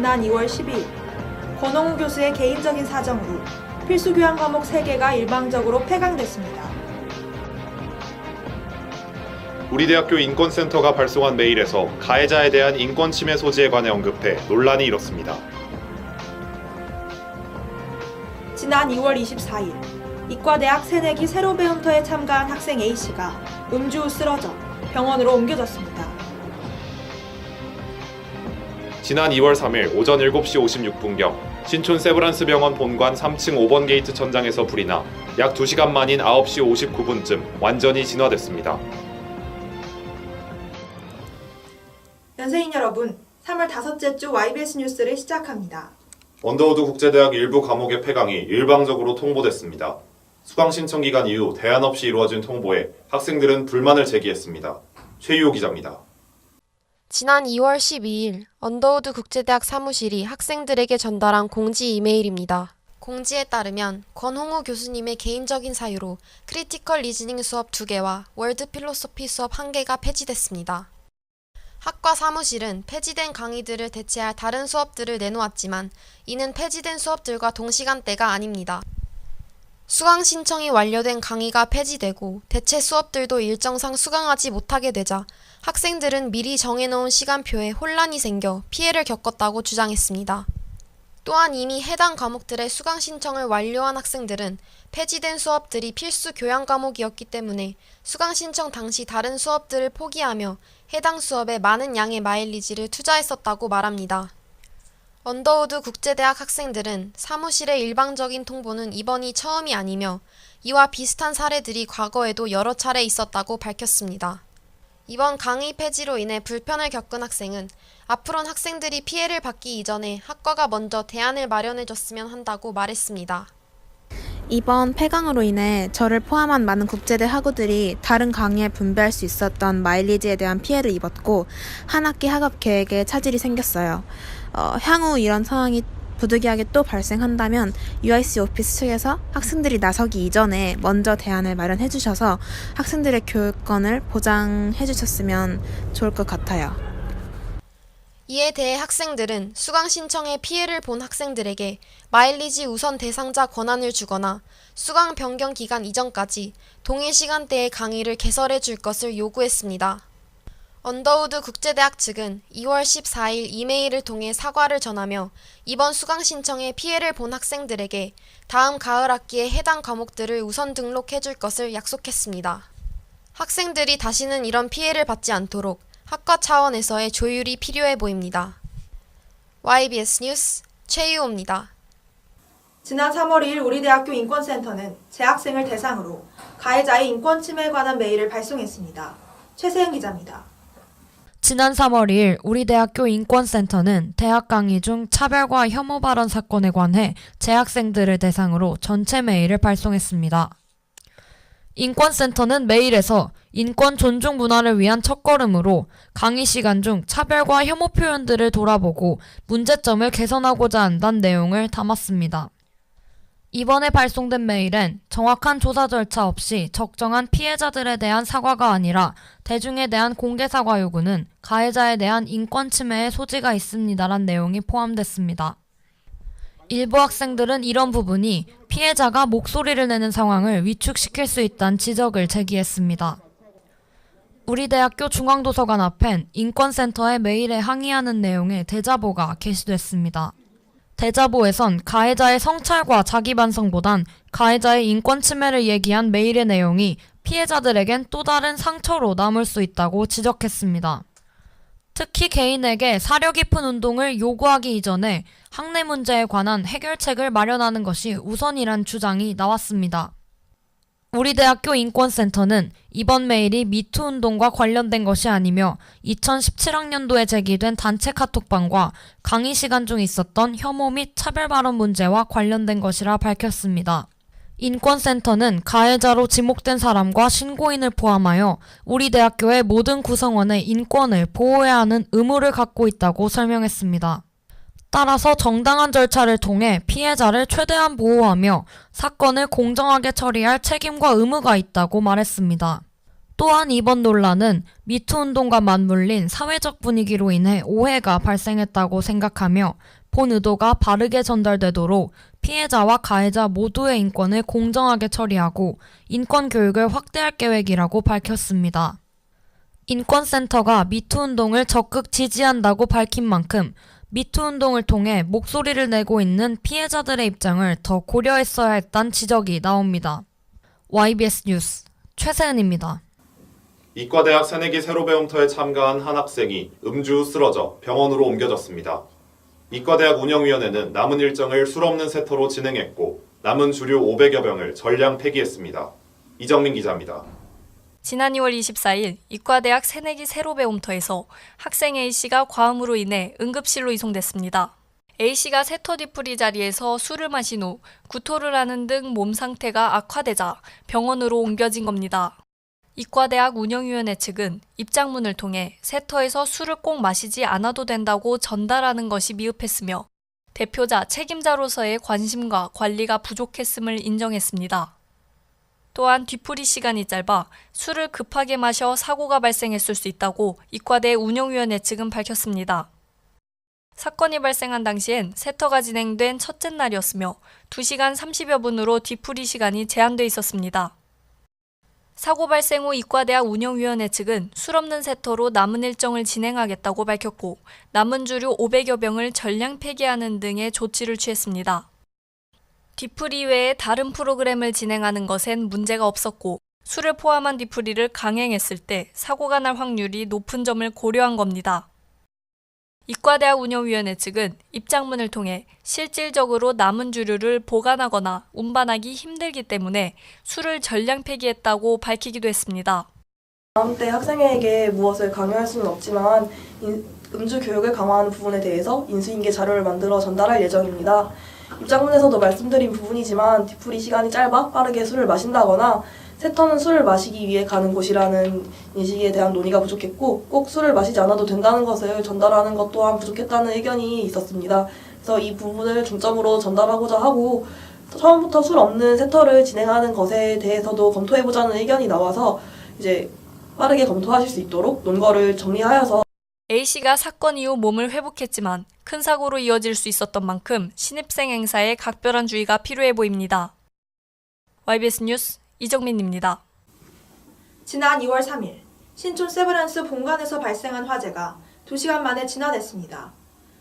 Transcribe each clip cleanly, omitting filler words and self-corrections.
지난 2월 12일 권홍우 교수의 개인적인 사정으로 필수 교양 과목 3개가 일방적으로 폐강됐습니다. 우리 대학교 인권센터가 발송한 메일에서 가해자에 대한 인권 침해 소지에 관해 언급해 논란이 일었습니다. 지난 2월 24일 이과대학 새내기 새로 배움터에 참가한 학생 A씨가 음주 후 쓰러져 병원으로 옮겨졌습니다. 지난 2월 3일 오전 7시 56분경 신촌 세브란스 병원 본관 3층 5번 게이트 천장에서 불이 나 약 2시간 만인 9시 59분쯤 완전히 진화됐습니다. 연세인 여러분, 3월 5째 주 YBS 뉴스를 시작합니다. 언더우드 국제대학 일부 과목의 폐강이 일방적으로 통보됐습니다. 수강 신청 기간 이후 대안 없이 이루어진 통보에 학생들은 불만을 제기했습니다. 최유호 기자입니다. 지난 2월 12일 언더우드 국제대학 사무실이 학생들에게 전달한 공지 이메일입니다. 공지에 따르면 권홍우 교수님의 개인적인 사유로 크리티컬 리즈닝 수업 2개와 월드 필로소피 수업 1개가 폐지됐습니다. 학과 사무실은 폐지된 강의들을 대체할 다른 수업들을 내놓았지만 이는 폐지된 수업들과 동시간대가 아닙니다. 수강 신청이 완료된 강의가 폐지되고 대체 수업들도 일정상 수강하지 못하게 되자 학생들은 미리 정해놓은 시간표에 혼란이 생겨 피해를 겪었다고 주장했습니다. 또한 이미 해당 과목들의 수강 신청을 완료한 학생들은 폐지된 수업들이 필수 교양 과목이었기 때문에 수강 신청 당시 다른 수업들을 포기하며 해당 수업에 많은 양의 마일리지를 투자했었다고 말합니다. 언더우드 국제대학 학생들은 사무실의 일방적인 통보는 이번이 처음이 아니며 이와 비슷한 사례들이 과거에도 여러 차례 있었다고 밝혔습니다. 이번 강의 폐지로 인해 불편을 겪은 학생은 앞으로는 학생들이 피해를 받기 이전에 학과가 먼저 대안을 마련해줬으면 한다고 말했습니다. 이번 폐강으로 인해 저를 포함한 많은 국제대 학우들이 다른 강의에 분배할 수 있었던 마일리지에 대한 피해를 입었고 한 학기 학업 계획에 차질이 생겼어요. 향후 이런 상황이 부득이하게 또 발생한다면 UIC 오피스 측에서 학생들이 나서기 이전에 먼저 대안을 마련해 주셔서 학생들의 교육권을 보장해 주셨으면 좋을 것 같아요. 이에 대해 학생들은 수강 신청에 피해를 본 학생들에게 마일리지 우선 대상자 권한을 주거나 수강 변경 기간 이전까지 동일 시간대의 강의를 개설해 줄 것을 요구했습니다. 언더우드 국제대학 측은 2월 14일 이메일을 통해 사과를 전하며 이번 수강 신청에 피해를 본 학생들에게 다음 가을 학기에 해당 과목들을 우선 등록해 줄 것을 약속했습니다. 학생들이 다시는 이런 피해를 받지 않도록 학과 차원에서의 조율이 필요해 보입니다. YBS 뉴스 최유호입니다. 지난 3월 2일 우리 대학교 인권센터는 재학생을 대상으로 가해자의 인권 침해에 관한 메일을 발송했습니다. 최세은 기자입니다. 지난 3월 2일 우리 대학교 인권센터는 대학 강의 중 차별과 혐오 발언 사건에 관해 재학생들을 대상으로 전체 메일을 발송했습니다. 인권센터는 메일에서 인권 존중 문화를 위한 첫걸음으로 강의 시간 중 차별과 혐오 표현들을 돌아보고 문제점을 개선하고자 한다는 내용을 담았습니다. 이번에 발송된 메일엔 정확한 조사 절차 없이 적정한 피해자들에 대한 사과가 아니라 대중에 대한 공개 사과 요구는 가해자에 대한 인권 침해의 소지가 있습니다란 내용이 포함됐습니다. 일부 학생들은 이런 부분이 피해자가 목소리를 내는 상황을 위축시킬 수 있다는 지적을 제기했습니다. 우리 대학교 중앙도서관 앞엔 인권센터의 메일에 항의하는 내용의 대자보가 게시됐습니다. 대자보에선 가해자의 성찰과 자기반성보단 가해자의 인권 침해를 얘기한 메일의 내용이 피해자들에겐 또 다른 상처로 남을 수 있다고 지적했습니다. 특히 개인에게 사려 깊은 운동을 요구하기 이전에 학내 문제에 관한 해결책을 마련하는 것이 우선이란 주장이 나왔습니다. 우리 대학교 인권센터는 이번 메일이 미투 운동과 관련된 것이 아니며 2017학년도에 제기된 단체 카톡방과 강의 시간 중 있었던 혐오 및 차별 발언 문제와 관련된 것이라 밝혔습니다. 인권센터는 가해자로 지목된 사람과 신고인을 포함하여 우리 대학교의 모든 구성원의 인권을 보호해야 하는 의무를 갖고 있다고 설명했습니다. 따라서 정당한 절차를 통해 피해자를 최대한 보호하며 사건을 공정하게 처리할 책임과 의무가 있다고 말했습니다. 또한 이번 논란은 미투 운동과 맞물린 사회적 분위기로 인해 오해가 발생했다고 생각하며 본 의도가 바르게 전달되도록 피해자와 가해자 모두의 인권을 공정하게 처리하고 인권 교육을 확대할 계획이라고 밝혔습니다. 인권센터가 미투 운동을 적극 지지한다고 밝힌 만큼 미투 운동을 통해 목소리를 내고 있는 피해자들의 입장을 더 고려했어야 했다는 지적이 나옵니다. YBS 뉴스 최세은입니다. 이과대학 새내기 새로배움터에 참가한 한 학생이 음주 후 쓰러져 병원으로 옮겨졌습니다. 이과대학 운영위원회는 남은 일정을 술 없는 세터로 진행했고 남은 주류 500여 병을 전량 폐기했습니다. 이정민 기자입니다. 지난 2월 24일 이과대학 새내기 새로배움터에서 학생 A씨가 과음으로 인해 응급실로 이송됐습니다. A씨가 세터 뒤풀이 자리에서 술을 마신 후 구토를 하는 등 몸 상태가 악화되자 병원으로 옮겨진 겁니다. 이과대학 운영위원회 측은 입장문을 통해 세터에서 술을 꼭 마시지 않아도 된다고 전달하는 것이 미흡했으며 대표자 책임자로서의 관심과 관리가 부족했음을 인정했습니다. 또한 뒤풀이 시간이 짧아 술을 급하게 마셔 사고가 발생했을 수 있다고 이과대 운영위원회 측은 밝혔습니다. 사건이 발생한 당시엔 세터가 진행된 첫째 날이었으며 2시간 30여 분으로 뒤풀이 시간이 제한돼 있었습니다. 사고 발생 후 이과대학 운영위원회 측은 술 없는 세터로 남은 일정을 진행하겠다고 밝혔고 남은 주류 500여 병을 전량 폐기하는 등의 조치를 취했습니다. 뒤풀이 외에 다른 프로그램을 진행하는 것엔 문제가 없었고 술을 포함한 뒤풀이를 강행했을 때 사고가 날 확률이 높은 점을 고려한 겁니다. 이과대학 운영위원회 측은 입장문을 통해 실질적으로 남은 주류를 보관하거나 운반하기 힘들기 때문에 술을 전량 폐기했다고 밝히기도 했습니다. 다음 때 학생에게 무엇을 강요할 수는 없지만 음주 교육을 강화하는 부분에 대해서 인수인계 자료를 만들어 전달할 예정입니다. 입장문에서도 말씀드린 부분이지만 뒤풀이 시간이 짧아 빠르게 술을 마신다거나 세터는 술을 마시기 위해 가는 곳이라는 인식에 대한 논의가 부족했고 꼭 술을 마시지 않아도 된다는 것을 전달하는 것 또한 부족했다는 의견이 있었습니다. 그래서 이 부분을 중점으로 전달하고자 하고 처음부터 술 없는 세터를 진행하는 것에 대해서도 검토해보자는 의견이 나와서 이제 빠르게 검토하실 수 있도록 논거를 정리하여서 A씨가 사건 이후 몸을 회복했지만 큰 사고로 이어질 수 있었던 만큼 신입생 행사에 각별한 주의가 필요해 보입니다. YBS 뉴스 이정민입니다. 지난 2월 3일 신촌 세브란스 본관에서 발생한 화재가 2시간 만에 진화됐습니다.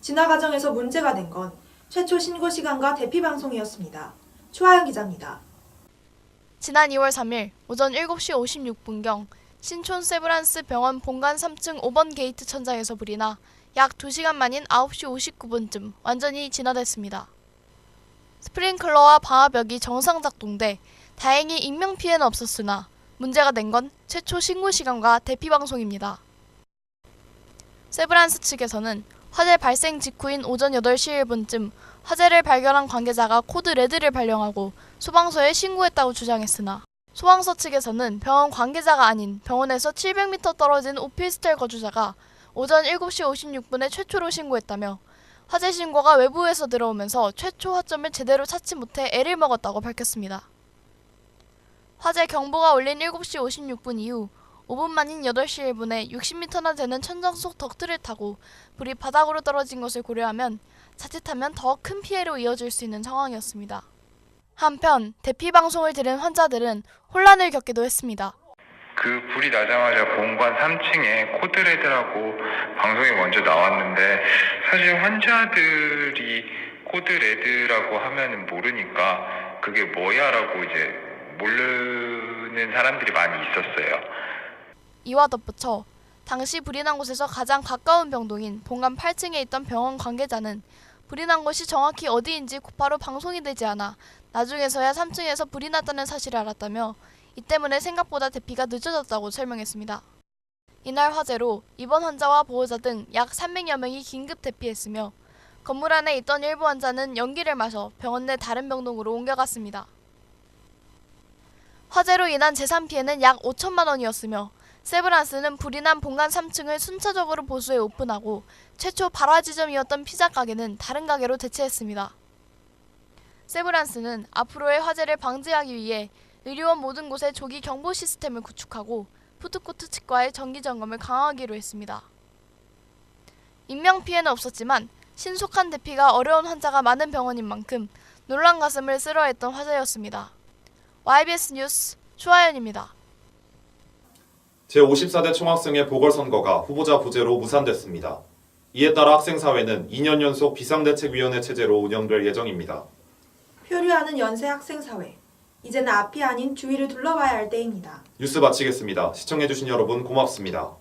진화 과정에서 문제가 된 건 최초 신고 시간과 대피 방송이었습니다. 추하연 기자입니다. 지난 2월 3일 오전 7시 56분경 신촌 세브란스 병원 본관 3층 5번 게이트 천장에서 불이 나 약 2시간 만인 9시 59분쯤 완전히 진화됐습니다. 스프링클러와 방화벽이 정상 작동돼 다행히 인명피해는 없었으나 문제가 된 건 최초 신고 시간과 대피 방송입니다. 세브란스 측에서는 화재 발생 직후인 오전 8시 1분쯤 화재를 발견한 관계자가 코드 레드를 발령하고 소방서에 신고했다고 주장했으나 소방서 측에서는 병원 관계자가 아닌 병원에서 700m 떨어진 오피스텔 거주자가 오전 7시 56분에 최초로 신고했다며 화재 신고가 외부에서 들어오면서 최초 화점을 제대로 찾지 못해 애를 먹었다고 밝혔습니다. 화재 경보가 울린 7시 56분 이후 5분 만인 8시 1분에 60m나 되는 천장 속 덕트를 타고 불이 바닥으로 떨어진 것을 고려하면 자칫하면 더 큰 피해로 이어질 수 있는 상황이었습니다. 한편 대피 방송을 들은 환자들은 혼란을 겪기도 했습니다. 그 불이 나자마자 본관 3층에 코드레드라고 방송이 먼저 나왔는데 사실 환자들이 코드레드라고 하면은 모르니까 그게 뭐야라고 이제 모르는 사람들이 많이 있었어요. 이와 덧붙여 당시 불이 난 곳에서 가장 가까운 병동인 본관 8층에 있던 병원 관계자는 불이 난 곳이 정확히 어디인지 곧바로 방송이 되지 않아 나중에서야 3층에서 불이 났다는 사실을 알았다며 이 때문에 생각보다 대피가 늦어졌다고 설명했습니다. 이날 화재로 입원 환자와 보호자 등 약 300여 명이 긴급 대피했으며 건물 안에 있던 일부 환자는 연기를 마셔 병원 내 다른 병동으로 옮겨갔습니다. 화재로 인한 재산 피해는 약 5천만 원이었으며 세브란스는 불이 난 본관 3층을 순차적으로 보수해 오픈하고 최초 발화 지점이었던 피자 가게는 다른 가게로 대체했습니다. 세브란스는 앞으로의 화재를 방지하기 위해 의료원 모든 곳에 조기 경보 시스템을 구축하고 푸드코트 치과의 정기점검을 강화하기로 했습니다. 인명피해는 없었지만 신속한 대피가 어려운 환자가 많은 병원인 만큼 놀란 가슴을 쓸어했던 화제였습니다. YBS 뉴스 추하연입니다. 제54대 총학생회 보궐선거가 후보자 부재로 무산됐습니다. 이에 따라 학생사회는 2년 연속 비상대책위원회 체제로 운영될 예정입니다. 표류하는 연세 학생사회. 이제는 앞이 아닌 주위를 둘러봐야 할 때입니다. 뉴스 마치겠습니다. 시청해주신 여러분 고맙습니다.